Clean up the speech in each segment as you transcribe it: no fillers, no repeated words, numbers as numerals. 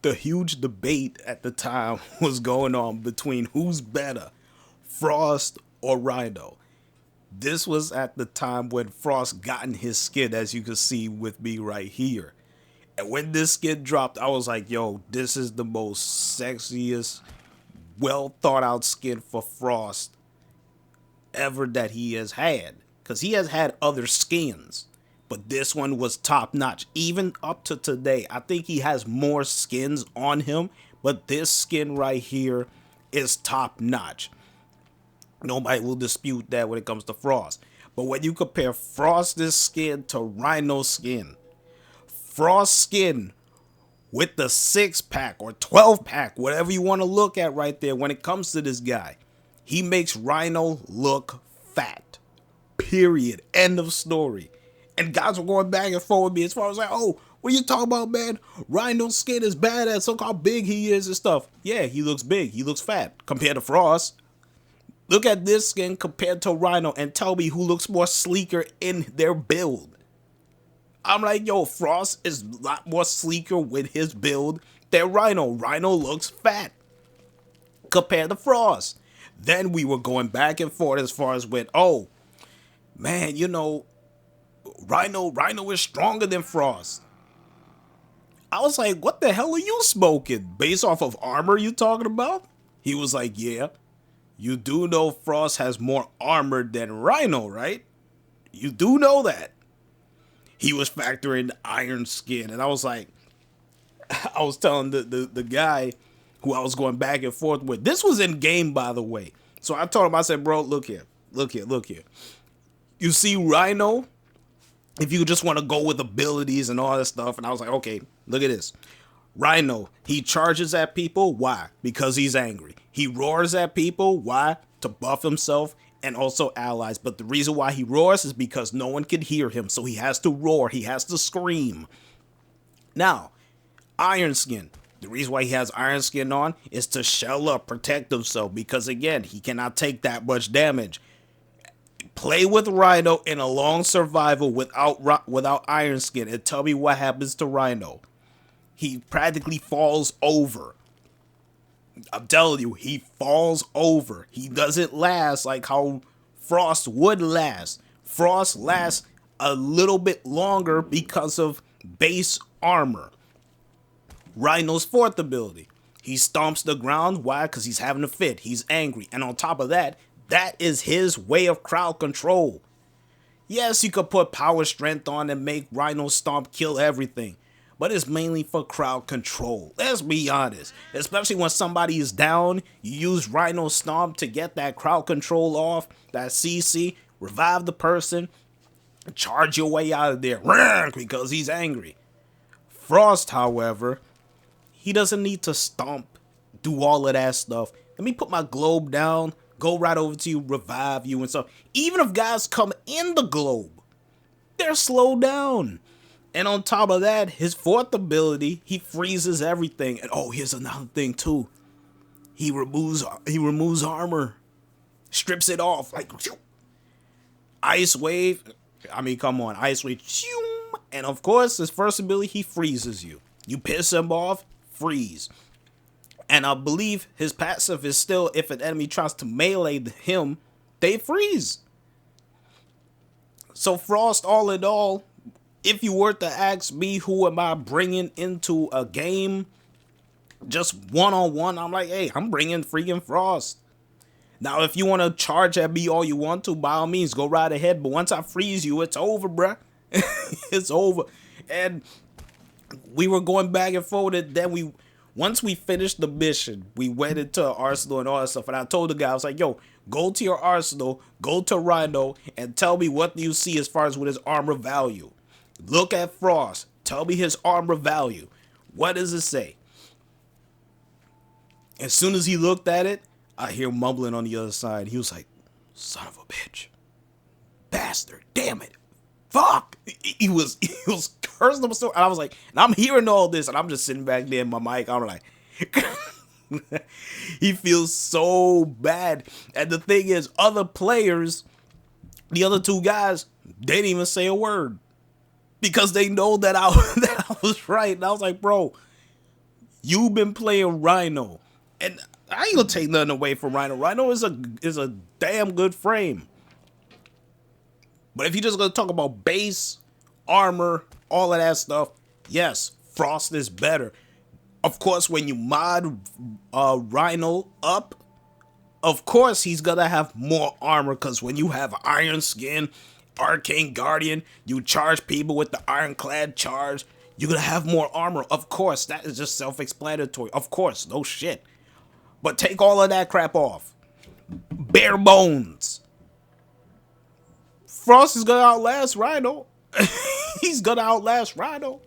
the huge debate at the time was going on between who's better, Frost or Rhino. This was at the time when Frost got in his skin, as you can see with me right here. And when this skin dropped, I was like, yo, this is the most sexiest, well thought out skin for Frost ever that he has had. Because he has had other skins, but this one was top notch. Even up to today, I think he has more skins on him, but this skin right here is top notch. Nobody will dispute that when it comes to Frost. But when you compare Frost's skin to Rhino's skin, Frost skin with the 6-pack or 12-pack, whatever you want to look at right there when it comes to this guy, he makes Rhino look fat. Period. End of story. And guys were going back and forth with me as far as like, oh, what are you talking about, man? Rhino's skin is badass. Look how big he is and stuff. Yeah, he looks big. He looks fat compared to Frost. Look at this skin compared to Rhino and tell me who looks more sleeker in their build. I'm like, yo, Frost is a lot more sleeker with his build than Rhino. Rhino looks fat compared to Frost. Then we were going back and forth as far as with, oh, man, you know, Rhino is stronger than Frost. I was like, what the hell are you smoking? Based off of armor you talking about? He was like, yeah. You do know Frost has more armor than Rhino, right? You do know that. He was factoring iron skin. And I was like, I was telling the guy who I was going back and forth with. This was in game, by the way. So I told him, I said, bro, look here. You see Rhino? If you just want to go with abilities and all that stuff. And I was like, okay, look at this. Rhino, he charges at people. Why? Because he's angry. He roars at people. Why? To buff himself and also allies. But the reason why he roars is because no one can hear him. So he has to roar. He has to scream. Now, Iron Skin. The reason why he has Iron Skin on is to shell up, protect himself. Because again, he cannot take that much damage. Play with Rhino in a long survival without Iron Skin and tell me what happens to Rhino. He practically falls over. I'm telling you, he falls over. He doesn't last like how Frost would last. Frost lasts a little bit longer because of base armor. Rhino's fourth ability. He stomps the ground. Why? Because he's having a fit. He's angry. And on top of that, that is his way of crowd control. Yes, you could put power strength on and make Rhino stomp kill everything. But it's mainly for crowd control. Let's be honest. Especially when somebody is down, you use Rhino Stomp to get that crowd control off, that CC, revive the person, charge your way out of there because he's angry. Frost, however, he doesn't need to stomp, do all of that stuff. Let me put my globe down, go right over to you, revive you and stuff. Even if guys come in the globe, they're slowed down. And on top of that, his fourth ability, he freezes everything. And oh, here's another thing too. He removes armor. Strips it off. Like, Ice Wave. I mean, come on. Ice Wave. And of course, his first ability, he freezes you. You piss him off, freeze. And I believe his passive is still, if an enemy tries to melee him, they freeze. So Frost, all in all, if you were to ask me who am I bringing into a game, just one-on-one, I'm like, hey, I'm bringing freaking Frost. Now, if you want to charge at me all you want to, by all means, go right ahead. But once I freeze you, it's over, bruh. It's over. And we were going back and forth. And then once we finished the mission, we went into Arsenal and all that stuff. And I told the guy, I was like, yo, go to your Arsenal, go to Rhino, and tell me what you see as far as with his armor value. Look at Frost. Tell me his armor value. What does it say? As soon as he looked at it, I hear mumbling on the other side. He was like, son of a bitch. Bastard. Damn it. Fuck. He was cursing himself. And I was like, and I'm hearing all this, and I'm just sitting back there in my mic. I'm like, he feels so bad. And the thing is, other players, the other two guys, they didn't even say a word. Because they know that I was right. And I was like, bro, You've been playing Rhino, and I ain't gonna take nothing away from Rhino. Rhino is a damn good frame. But if you're just gonna talk about base, armor, all of that stuff, yes, Frost is better. Of course, when you mod Rhino up, of course he's gonna have more armor, because when you have Iron Skin, Arcane Guardian, you charge people with the Ironclad charge, you're gonna have more armor. Of course, that is just self-explanatory. Of course, no shit. But take all of that crap off. Bare bones. Frost is gonna outlast Rhino. He's gonna outlast Rhino.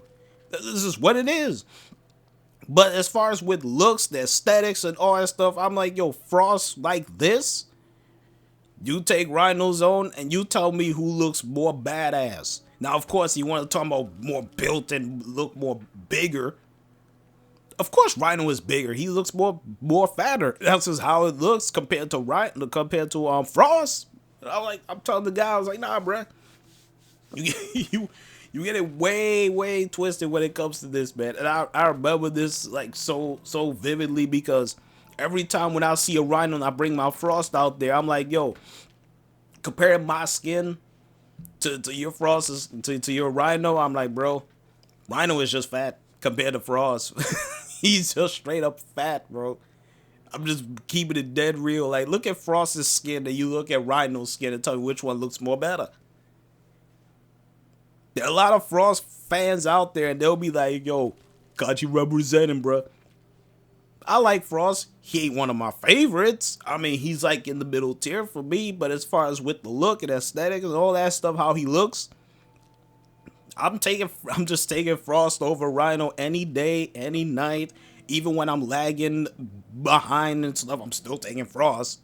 This is what it is. But as far as with looks, the aesthetics, and all that stuff, I'm like, yo, Frost like this? You take Rhino's own and you tell me who looks more badass. Now, of course, you want to talk about more built and look more bigger. Of course, Rhino is bigger. He looks more fatter. That's just how it looks compared to compared to Frost. I'm telling the guy, I was like, nah, bruh. You get it way twisted when it comes to this, man. And I remember this like so vividly, because every time when I see a Rhino and I bring my Frost out there, I'm like, yo, comparing my skin to your Frost, to your Rhino, I'm like, bro, Rhino is just fat compared to Frost. He's just straight up fat, bro. I'm just keeping it dead real. Like, look at Frost's skin and you look at Rhino's skin and tell me which one looks more better. There are a lot of Frost fans out there, and they'll be like, yo, got you representing, bro. I like Frost. He ain't one of my favorites. I mean, he's like in the middle tier for me, but as far as with the look and aesthetic and all that stuff, how he looks, I'm just taking Frost over Rhino any day, any night. Even when I'm lagging behind and stuff, I'm still taking Frost.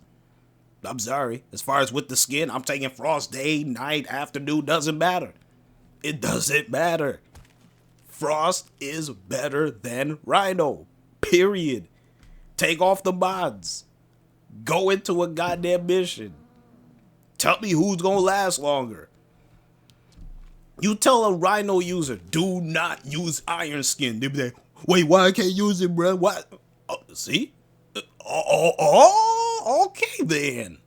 I'm sorry. As far as with the skin, I'm taking Frost day, night, afternoon, doesn't matter. It doesn't matter. Frost is better than Rhino. Period. Take off the mods. Go into a goddamn mission. Tell me who's gonna last longer. You tell a Rhino user, do not use Iron Skin. They be like, wait, why I can't use it, bro? What? Oh, see? Okay then.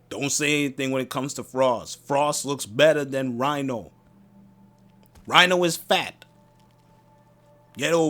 Don't say anything when it comes to Frost. Frost looks better than Rhino. Rhino is fat. Get over